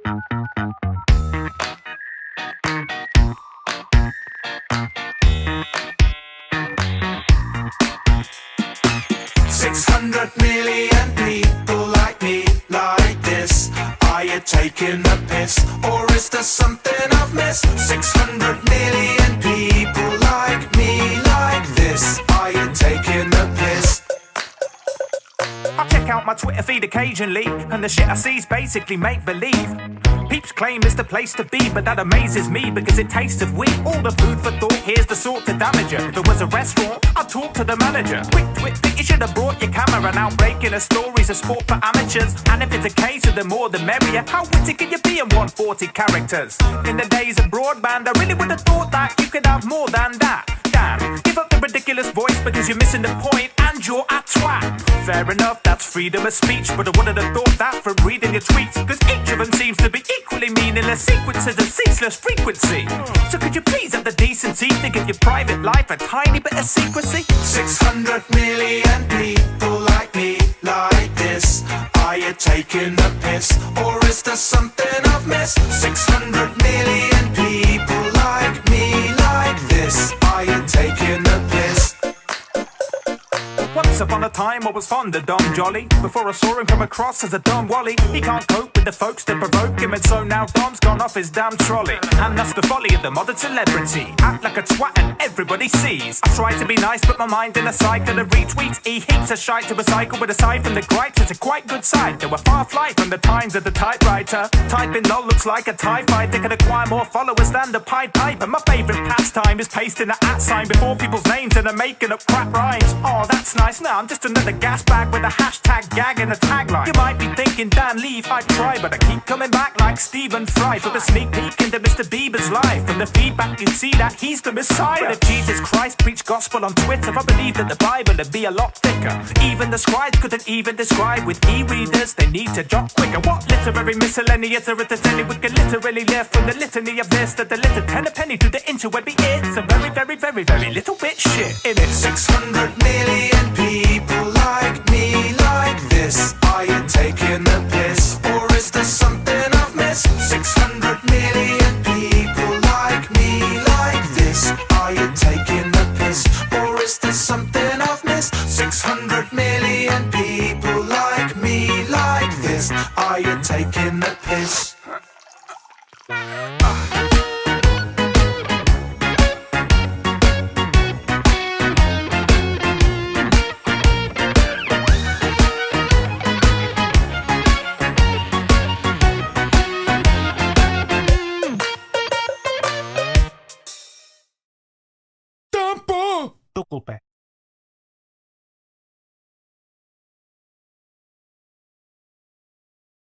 $600 million people like me, like this. Are you taking the piss, or is there something I've missed? 600 million people like me, like this. Are you taking the piss? I check out my Twitter feed occasionally, and the shit I see's basically make-believe. Peeps claim it's the place to be, but that amazes me because it tastes of weed. All the food for thought, here's the sort to damage you. If it was a restaurant, I'd talk to the manager. Quick twit, think you should have brought your camera. Now breaking a story's a sport for amateurs, and if it's a case of the more the merrier. How witty can you be in 140 characters? In the days of broadband, I really would have thought that you could have more than that. Damn, give up the ridiculous voice because you're missing the point and you're a twat. Fair enough, that's freedom of speech, but I wouldn't have thought that from reading your tweets, because each of them seems to be equally meaningless sequences of ceaseless frequency. So could you please have the decency to give your private life a tiny bit of secrecy? 600 million people like me, like this. Are you taking the piss, or is there something I've missed? 600 million people like me, like this. Are you taking the piss? Once upon a time I was fond of Dom Jolly, before I saw him come across as a dumb wally. He can't cope with the folks that provoke him, and so now Dom's gone off his damn trolley. And that's the folly of the modern celebrity. Act like a twat and everybody sees. I try to be nice, but my mind in a cycle of retweets. He heaps of shite to recycle, but aside from the gripes, it's a quite good side. They were far fly from the times of the typewriter. Typing lol looks like a TIE fighter could acquire more followers than the Pied Piper. My favourite pastime is pasting an @ sign before people's names and then making up crap rhymes. Oh, that's nice. Now I'm just another gas bag with a hashtag gag and a tagline. You might be thinking, Dan, leave, I try, but I keep coming back like Stephen Fry for a sneak peek into Mr. Bieber's life. From the feedback you see that he's the Messiah. But if Jesus Christ preached gospel on Twitter, I believe that the Bible would be a lot thicker. Even the scribes couldn't even describe with e-readers, they need to jot quicker. What literary miscellaneous or if there's any we can literally live from the litany of this, that the little ten a penny to the interwebby. It's a very, very, very, very little bit shit in it. 600 million people like me, like this. Are you taking the piss, or is there something I've missed? 600 million people like me, like this. Are you taking the piss, or is there something I've missed? 600 million people like me, like this. Are you taking the piss? Tu culpa.